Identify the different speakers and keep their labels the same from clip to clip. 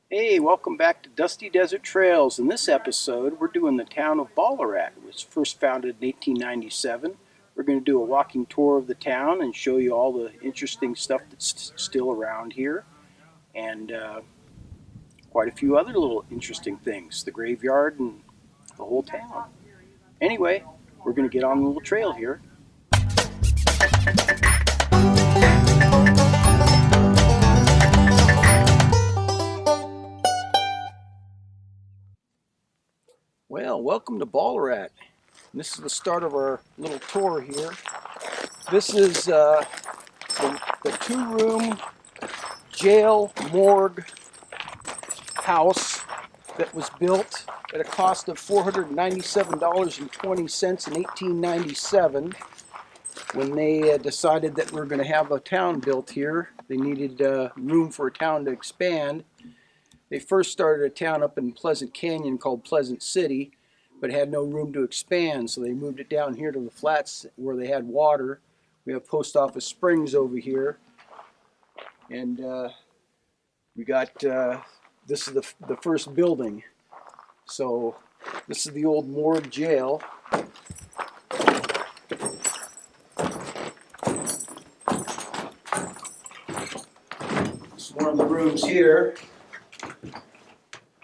Speaker 1: Hey, welcome back to Dusty Desert Trails. In this episode, we're doing the town of Ballarat. It was first founded in 1897. We're going to do a walking tour of the town and show you all the interesting stuff that's still around here, and quite a few other little interesting things, the graveyard and the whole town. Anyway, we're going to get on the little trail here. Well, welcome to Ballarat. This is the start of our little tour here. This is the two-room jail morgue house that was built at a cost of $497.20 in 1897. When they decided that we were going to have a town built here, they needed room for a town to expand. They first started a town up in Pleasant Canyon called Pleasant City, but had no room to expand, so they moved it down here to the flats where they had water. We have Post Office Springs over here, and we got this is the first building. So this is the old morgue jail. It's one of the rooms here.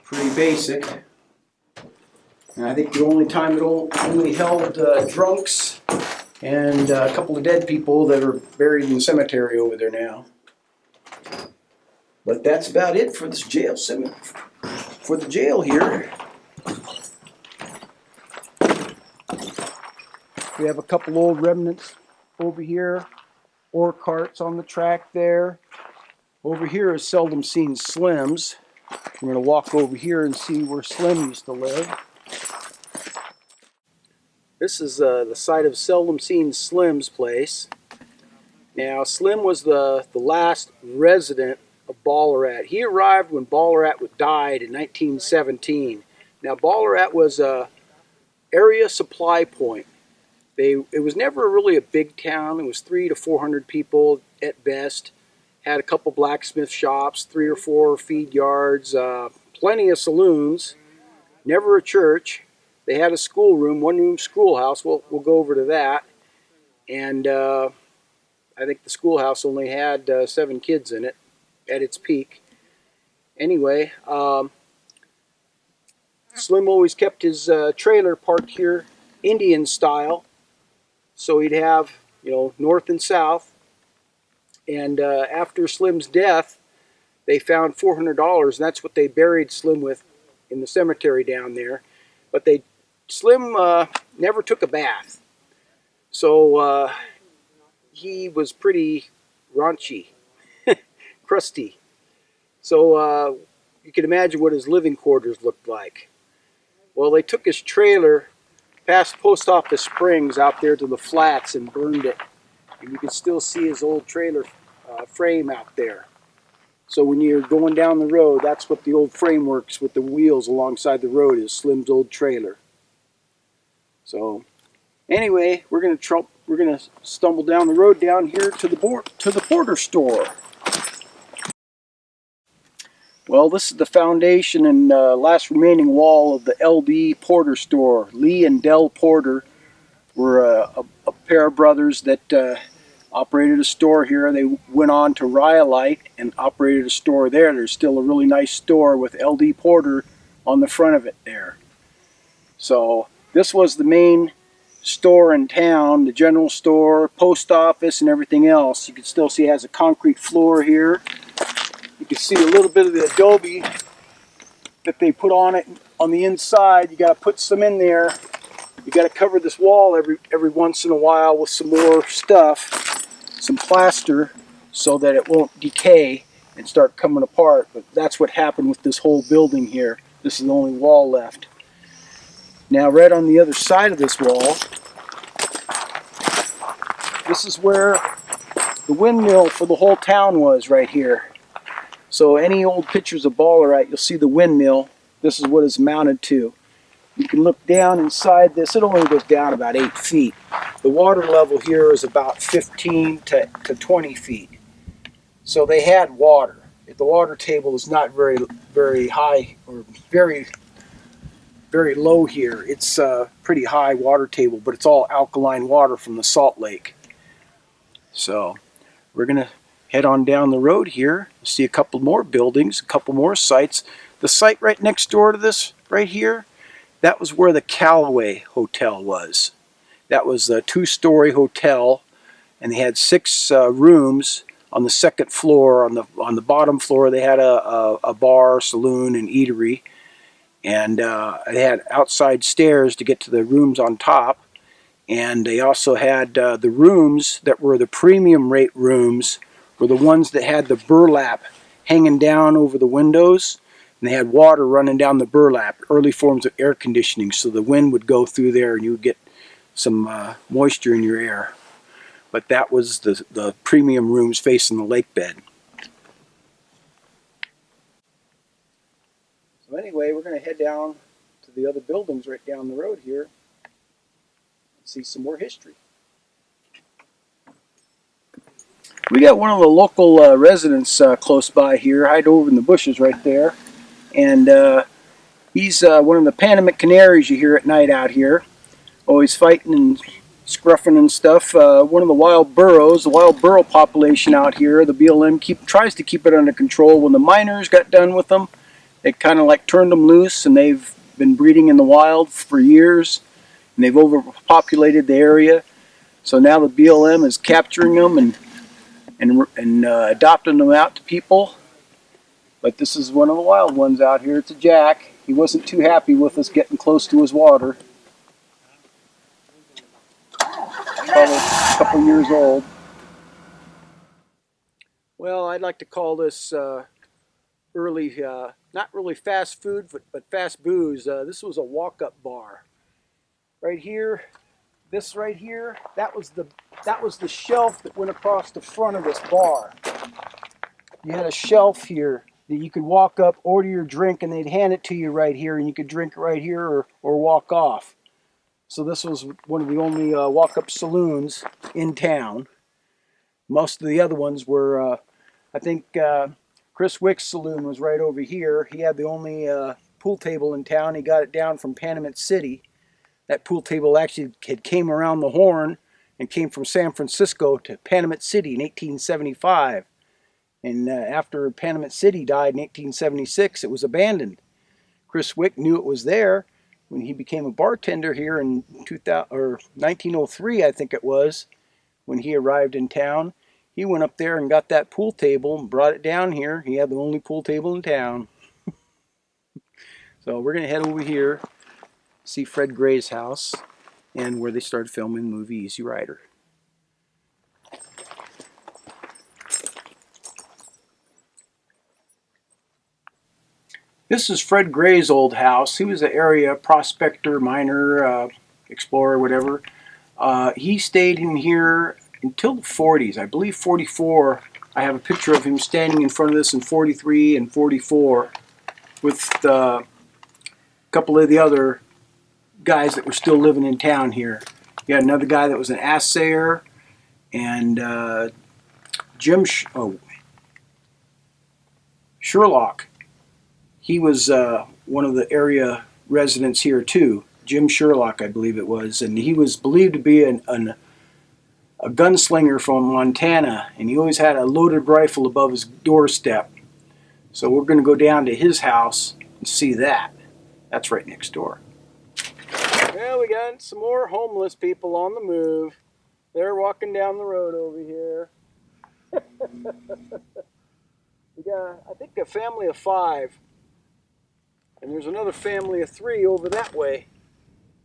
Speaker 1: Pretty basic. And I think the only time it only held drunks and a couple of dead people that are buried in the cemetery over there now. But that's about it for this jail for the jail here. We have a couple old remnants over here, ore carts on the track there. Over here is Seldom Seen Slim's. We're going to walk over here and see where Slim used to live. This is the site of Seldom Seen Slim's place. Now, Slim was the last resident of Ballarat. He arrived when Ballarat died in 1917. Now, Ballarat was a area supply point. It was never really a big town. It was 300 to 400 people at best. Had a couple blacksmith shops, 3 or 4 feed yards, plenty of saloons, never a church. They had a schoolroom, one-room schoolhouse. We'll go over to that. And I think the schoolhouse only had 7 kids in it at its peak. Anyway, Slim always kept his trailer parked here Indian style. So he'd have, north and south. And after Slim's death, they found $400, and that's what they buried Slim with in the cemetery down there. But Slim never took a bath, so he was pretty raunchy, crusty. So you can imagine what his living quarters looked like. Well, they took his trailer past Post Office Springs out there to the flats and burned it. And you can still see his old trailer frame out there. So when you're going down the road, that's what the old frameworks with the wheels alongside the road is, Slim's old trailer. So anyway, we're gonna stumble down the road down here to the Porter store. Well, this is the foundation and last remaining wall of the L.D. Porter store. Lee and Dell Porter were a pair of brothers that operated a store here. They went on to Rhyolite and operated a store there. There's still a really nice store with L.D. Porter on the front of it there. So this was the main store in town, the general store, post office, and everything else. You can still see it has a concrete floor here. You can see a little bit of the adobe that they put on it on the inside. You got to put some in there. You got to cover this wall every once in a while with some more stuff, some plaster, so that it won't decay and start coming apart. But that's what happened with this whole building here. This is the only wall left. Now, right on the other side of this wall, this is where the windmill for the whole town was, right here. So any old pictures of Ballarat, you'll see the windmill. This is what it's mounted to. You can look down inside this. It only goes down about 8 feet. The water level here is about 15 to 20 feet. So they had water. the water table is not very high or very low here. It's a pretty high water table, but it's all alkaline water from the salt lake. So we're gonna head on down the road here, see a couple more buildings, a couple more sites. The site right next door to this right here, that was where the Callaway Hotel was. That was a 2-story hotel, and they had 6 rooms on the second floor. On the bottom floor, they had a bar, saloon, and eatery, and they had outside stairs to get to the rooms on top. And they also had the rooms that were the premium rate rooms, were the ones that had the burlap hanging down over the windows, and they had water running down the burlap, early forms of air conditioning, so the wind would go through there and you would get some moisture in your air. But that was the premium rooms facing the lake bed. So anyway, we're going to head down to the other buildings right down the road here and see some more history. We got one of the local residents close by here, hide over in the bushes right there. And he's one of the Panamint canaries you hear at night out here. Always fighting and scruffing and stuff. One of the wild burros, the wild burro population out here, the BLM tries to keep it under control. When the miners got done with them, they kind of like turned them loose, and they've been breeding in the wild for years, and they've overpopulated the area. So now the BLM is capturing them and adopting them out to people. But this is one of the wild ones out here. It's a jack. He wasn't too happy with us getting close to his water. Probably a couple years old. Well, I'd like to call this early, not really fast food, but fast booze. This was a walk-up bar. Right here, this right here, that was the shelf that went across the front of this bar. You had a shelf here that you could walk up, order your drink, and they'd hand it to you right here, and you could drink right here or walk off. So this was one of the only walk-up saloons in town. Most of the other ones were, I think Chris Wick's saloon was right over here. He had the only pool table in town. He got it down from Panamint City. That pool table actually came around the Horn and came from San Francisco to Panamint City in 1875. And after Panamint City died in 1876, it was abandoned. Chris Wick knew it was there when he became a bartender here in 1903, I think it was, when he arrived in town. He went up there and got that pool table and brought it down here. He had the only pool table in town. So we're going to head over here, see Fred Gray's house, and where they started filming the movie Easy Rider. This is Fred Gray's old house. He was an area prospector, miner, explorer, whatever. He stayed in here until the 40s. I believe 44. I have a picture of him standing in front of this in 43 and 44 with a couple of the other guys that were still living in town here. You had another guy that was an assayer, and Sherlock. He was one of the area residents here too. Jim Sherlock, I believe it was, and he was believed to be a gunslinger from Montana, and he always had a loaded rifle above his doorstep. So we're going to go down to his house and see that. That's right next door. Well, we got some more homeless people on the move. They're walking down the road over here. We got, I think, a family of 5. And there's another family of 3 over that way.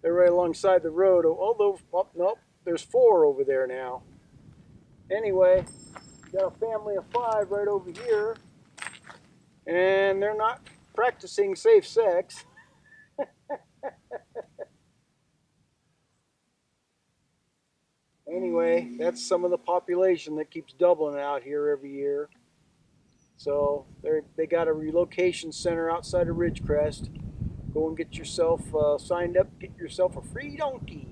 Speaker 1: They're right alongside the road. Although, oh, nope, there's 4 over there now. Anyway, we got a family of 5 right over here. And they're not practicing safe sex. Anyway, that's some of the population that keeps doubling out here every year. So they got a relocation center outside of Ridgecrest. Go and get yourself signed up, get yourself a free donkey.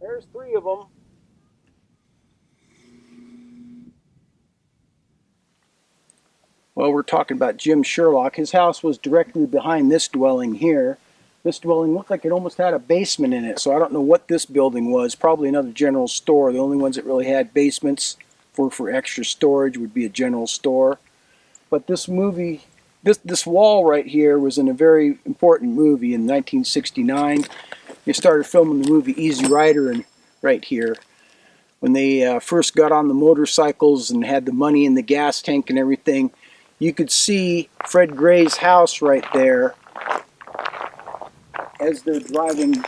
Speaker 1: There's 3 of them. Well, we're talking about Jim Sherlock. His house was directly behind this dwelling here. This dwelling looked like it almost had a basement in it, so I don't know what this building was. Probably another general store. The only ones that really had basements for extra storage would be a general store. But this wall right here was in a very important movie in 1969. They started filming the movie Easy Rider right here. When they first got on the motorcycles and had the money in the gas tank and everything, you could see Fred Gray's house right there as they're driving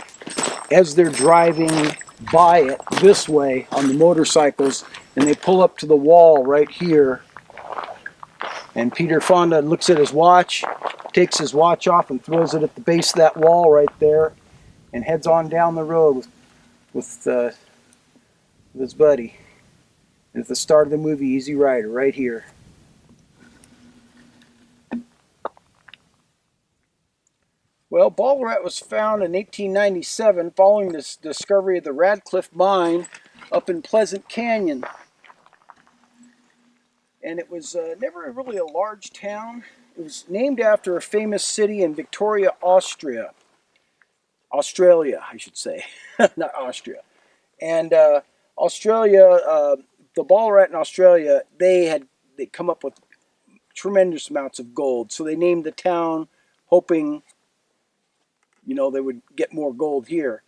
Speaker 1: by it this way on the motorcycles, and they pull up to the wall right here. And Peter Fonda looks at his watch, takes his watch off and throws it at the base of that wall right there, and heads on down the road with his buddy. And at the start of the movie Easy Rider, right here. Well, Ballarat was found in 1897 following the discovery of the Radcliffe mine up in Pleasant Canyon. And it was never really a large town. It was named after a famous city in Victoria, Australia, I should say, not Austria. And Australia, the Ballarat in Australia, they come up with tremendous amounts of gold. So they named the town hoping, they would get more gold here.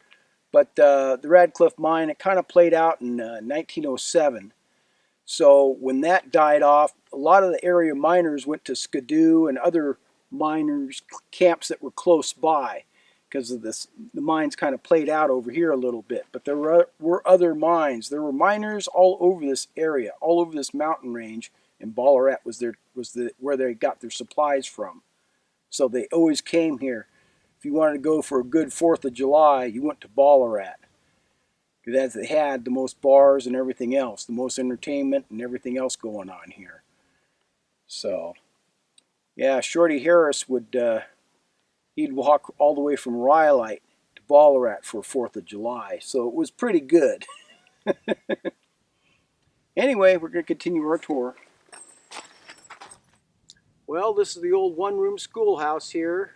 Speaker 1: But the Radcliffe mine, it kind of played out in 1907. So when that died off, a lot of the area miners went to Skidoo and other miners' camps that were close by because of this. The mines kind of played out over here a little bit. But there were other mines. There were miners all over this area, all over this mountain range, and Ballarat was where they got their supplies from. So they always came here. If you wanted to go for a good 4th of July, you went to Ballarat. Because they had the most bars and everything else, the most entertainment and everything else going on here. So, yeah, Shorty Harris he'd walk all the way from Rhyolite to Ballarat for 4th of July. So it was pretty good. Anyway, we're going to continue our tour. Well, this is the old one-room schoolhouse here.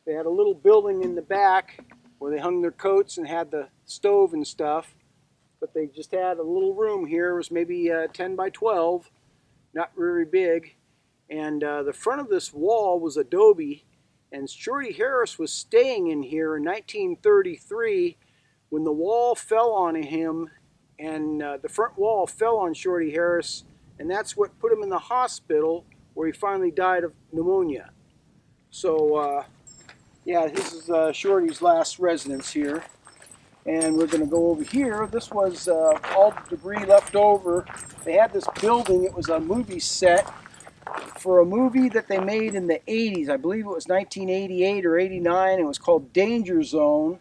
Speaker 1: They had a little building in the back where they hung their coats and had the stove and stuff. But they just had a little room here. It was maybe 10 by 12, not very big. And the front of this wall was adobe. And Shorty Harris was staying in here in 1933 when the wall fell on him. And the front wall fell on Shorty Harris. And that's what put him in the hospital where he finally died of pneumonia. So, yeah, this is Shorty's last residence here. And we're going to go over here. This was all the debris left over. They had this building. It was a movie set for a movie that they made in the 80s. I believe it was 1988 or 89. It was called Danger Zone.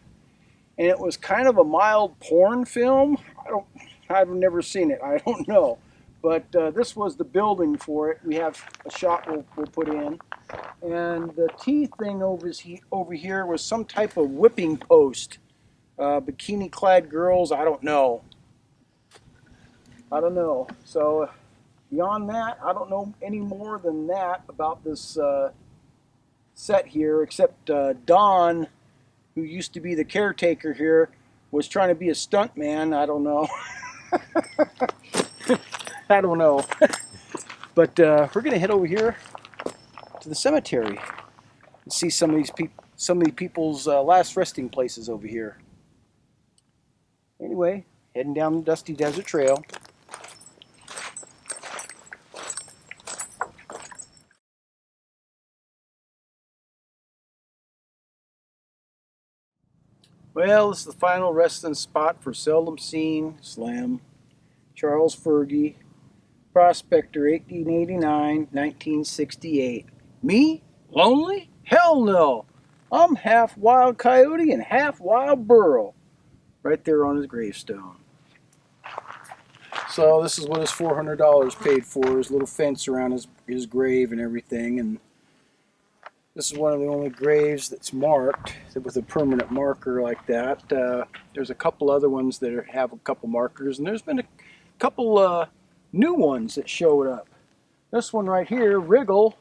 Speaker 1: And it was kind of a mild porn film. I've never seen it. I don't know. But this was the building for it. We have a shot we'll put in. And the T thing over here was some type of whipping post. Bikini-clad girls, I don't know. So beyond that, I don't know any more than that about this set here, except Don, who used to be the caretaker here, was trying to be a stuntman. I don't know. I don't know. But we're going to head over here to the cemetery and see some of people's last resting places over here. Anyway, heading down the Dusty Desert Trail. Well, this is the final resting spot for Seldom Seen Slim, Charles Fergie, Prospector, 1889, 1968. Me? Lonely? Hell no! I'm half wild coyote and half wild burro. Right there on his gravestone. So this is what his $400 paid for, his little fence around his grave and everything. And this is one of the only graves that's marked with a permanent marker like that. There's a couple other ones that have a couple markers, and there's been a couple new ones that showed up. This one right here, Wriggle,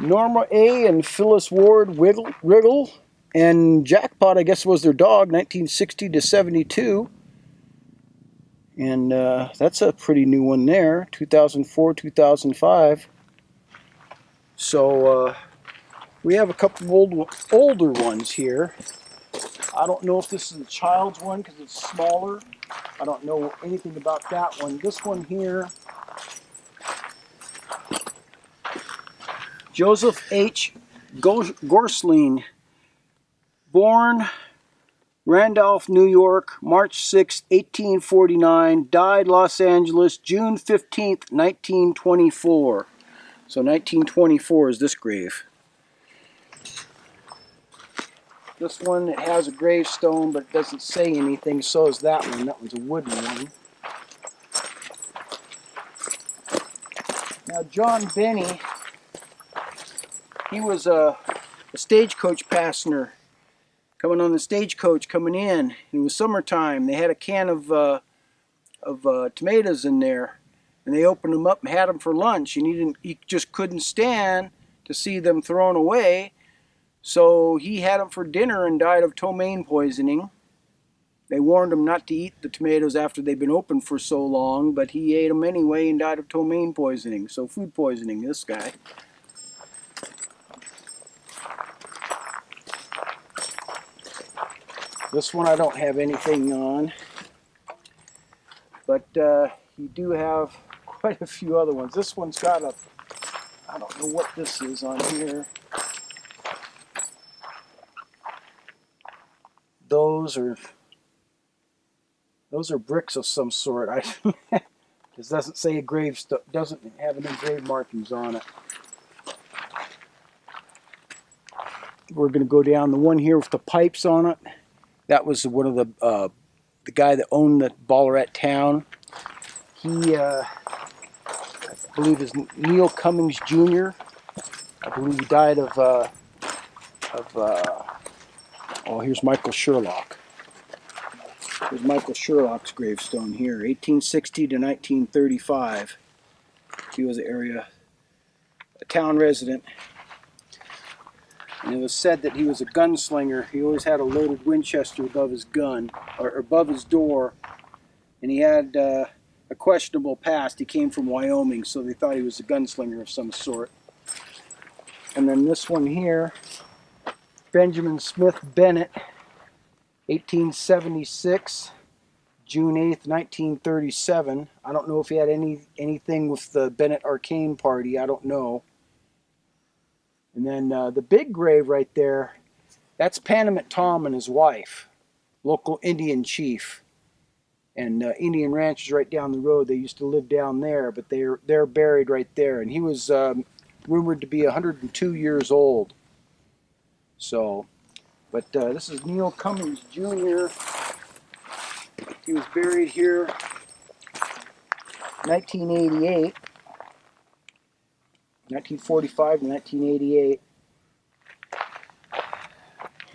Speaker 1: Norma A. and Phyllis Ward Wriggle, and Jackpot, I guess, was their dog, 1960 to 72. And that's a pretty new one there, 2004, 2005. So we have a couple older ones here. I don't know if this is a child's one because it's smaller. I don't know anything about that one. This one here, Joseph H. Gorslein, born Randolph, New York, March 6, 1849, died Los Angeles, June 15, 1924. So 1924 is this grave. This one has a gravestone, but it doesn't say anything. So is that one. That one's a wooden one. Now, John Benny, he was a stagecoach passenger coming on the stagecoach coming in. It was summertime. They had a can of tomatoes in there, and they opened them up and had them for lunch. And he just couldn't stand to see them thrown away. So he had them for dinner and died of ptomaine poisoning. They warned him not to eat the tomatoes after they'd been open for so long, but he ate them anyway and died of ptomaine poisoning. So food poisoning, this guy. This one I don't have anything on, but you do have quite a few other ones. This one's got a, I don't know what this is on here. Those are bricks of some sort. This doesn't say doesn't have any grave markings on it. We're going to go down the one here with the pipes on it. That was one of the guy that owned the Ballarat town. He, I believe, is Neil Cummings Jr. I believe he died of oh, here's Michael Sherlock. Here's Michael Sherlock's gravestone here, 1860 to 1935. He was a town resident. And it was said that he was a gunslinger. He always had a loaded Winchester above his gun, or above his door. And he had a questionable past. He came from Wyoming, so they thought he was a gunslinger of some sort. And then this one here, Benjamin Smith Bennett, 1876, June 8th, 1937. I don't know if he had anything with the Bennett Arcane Party. I don't know. And then the big grave right there, that's Panamint Tom and his wife, local Indian chief. And Indian Ranch is right down the road. They used to live down there, but they're buried right there. And he was rumored to be 102 years old. So, but this is Neil Cummings Jr. He was buried here 1988. 1945 to 1988.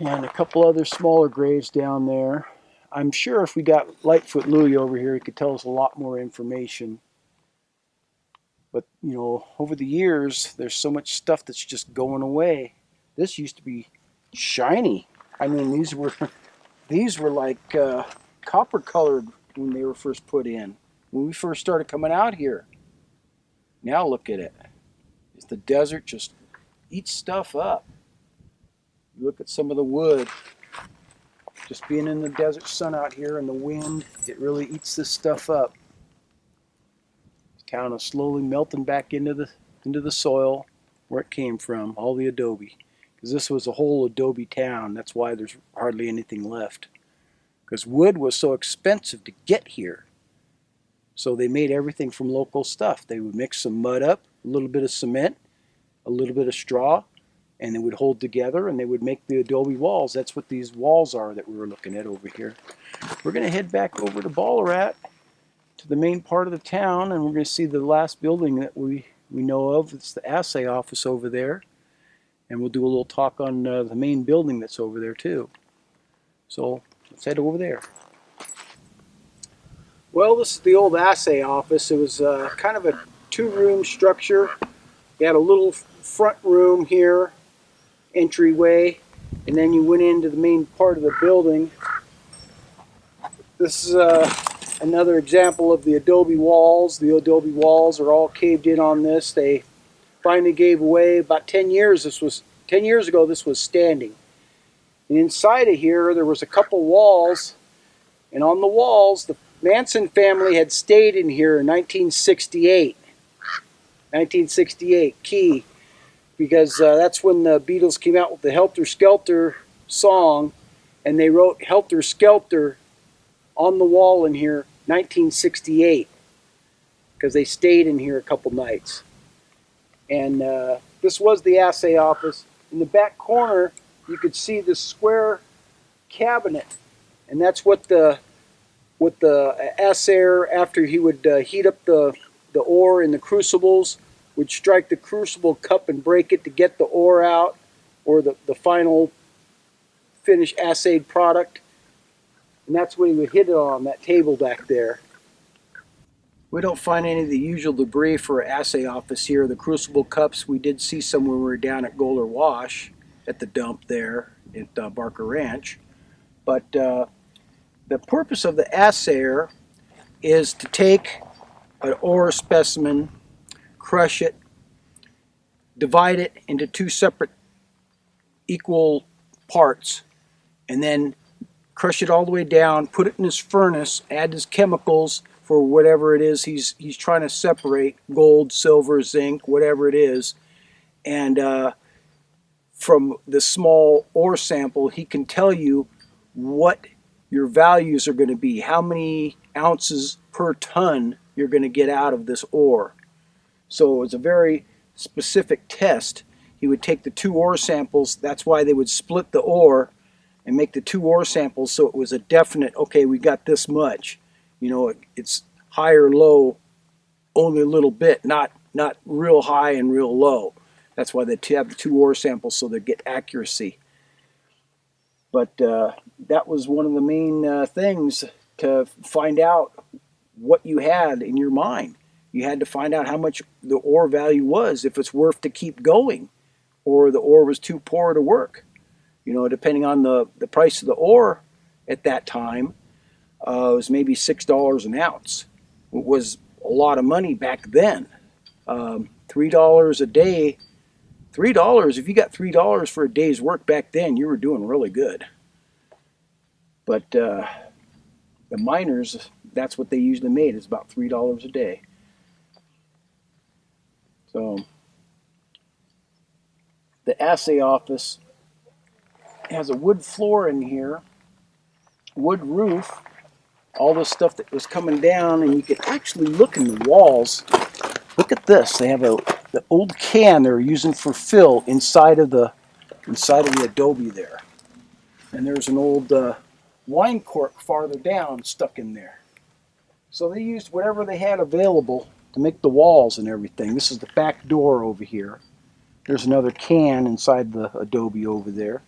Speaker 1: And a couple other smaller graves down there. I'm sure if we got Lightfoot Louie over here, he could tell us a lot more information. But, you know, over the years, there's so much stuff that's just going away. This used to be shiny. I mean, these were like copper colored when they were first put in. When we first started coming out here. Now look at it. The desert just eats stuff up. You look at some of the wood. Just being in the desert sun out here and the wind, it really eats this stuff up. The town is slowly melting back into the soil where it came from, all the adobe. Because this was a whole adobe town. That's why there's hardly anything left. Because wood was so expensive to get here. So they made everything from local stuff. They would mix some mud up, a little bit of cement, a little bit of straw, and they would hold together and they would make the adobe walls. That's what these walls are that we were looking at over here. We're going to head back over to Ballarat, to the main part of the town, and we're going to see the last building that we know of. It's the Assay Office over there. And we'll do a little talk on the main building that's over there too. So let's head over there. Well, this is the old Assay Office. It was kind of a two-room structure. You had a little front room here, entryway, and then you went into the main part of the building. This is another example of the adobe walls. The adobe walls are all caved in on this. They finally gave way about 10 years. 10 years ago this was standing. And inside of here there was a couple walls, and on the walls the Manson family had stayed in here in 1968. 1968, key, because that's when the Beatles came out with the Helter Skelter song, and they wrote Helter Skelter on the wall in here 1968 because they stayed in here a couple nights. And this was the assay office. In the back corner you could see this square cabinet, and that's what the assayer, after he would heat up the ore in the crucibles, would strike the crucible cup and break it to get the ore out, or the final finished assayed product. And that's what he would hit it on, that table back there. We don't find any of the usual debris for an assay office here. The crucible cups we did see some when we were down at Goler Wash at the dump there at Barker Ranch. But the purpose of the assayer is to take an ore specimen, crush it, divide it into two separate equal parts, and then crush it all the way down, put it in his furnace, add his chemicals for whatever it is he's trying to separate, gold, silver, zinc, whatever it is. And from the small ore sample, he can tell you what your values are going to be, how many ounces per ton you're going to get out of this ore. So it's a very specific test. He would take the two ore samples. That's why they would split the ore and make the two ore samples, so it was a definite, okay, we got this much. You know, it's high or low only a little bit, not real high and real low. That's why they have the two ore samples, so they get accuracy. But that was one of the main things to find out what you had in your mind. You had to find out how much the ore value was, if it's worth to keep going, or the ore was too poor to work. You know, depending on the price of the ore at that time, it was maybe $6 an ounce. It was a lot of money back then. $3 a day. $3, if you got $3 for a day's work back then, you were doing really good. But the miners, that's what they usually made, is about $3 a day. So the assay office has a wood floor in here, wood roof, all the stuff that was coming down, and you can actually look in the walls. Look at this. They have the old can they're using for fill inside of the adobe there. And there's an old wine cork farther down stuck in there. So they used whatever they had available to make the walls and everything. This is the back door over here. There's another can inside the adobe over there.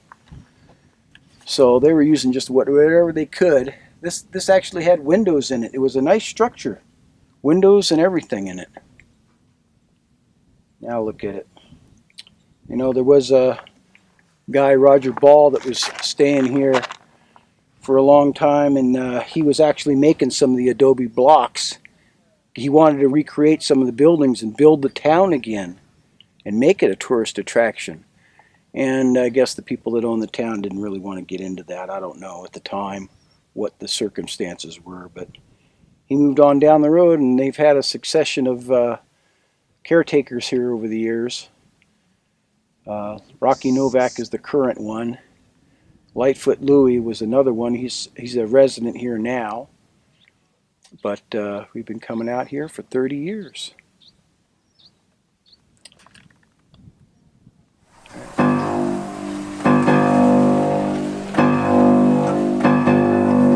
Speaker 1: So they were using just whatever they could. This actually had windows in it. It was a nice structure. Windows and everything in it. Now look at it. You know, there was a guy, Roger Ball, that was staying here for a long time, and he was actually making some of the adobe blocks. He wanted to recreate some of the buildings and build the town again and make it a tourist attraction. And I guess the people that own the town didn't really want to get into that. I don't know at the time what the circumstances were, but he moved on down the road, and they've had a succession of caretakers here over the years. Rocky Novak is the current one. Lightfoot Louie was another one. He's a resident here now, but we've been coming out here for 30 years.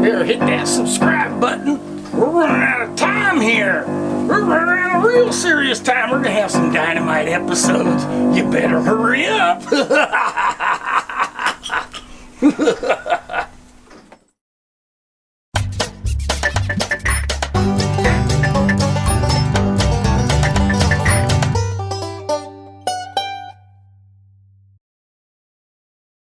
Speaker 2: Better hit that subscribe button. We're running out of time here. We're running out of real serious time. We're going to have some dynamite episodes. You better hurry up.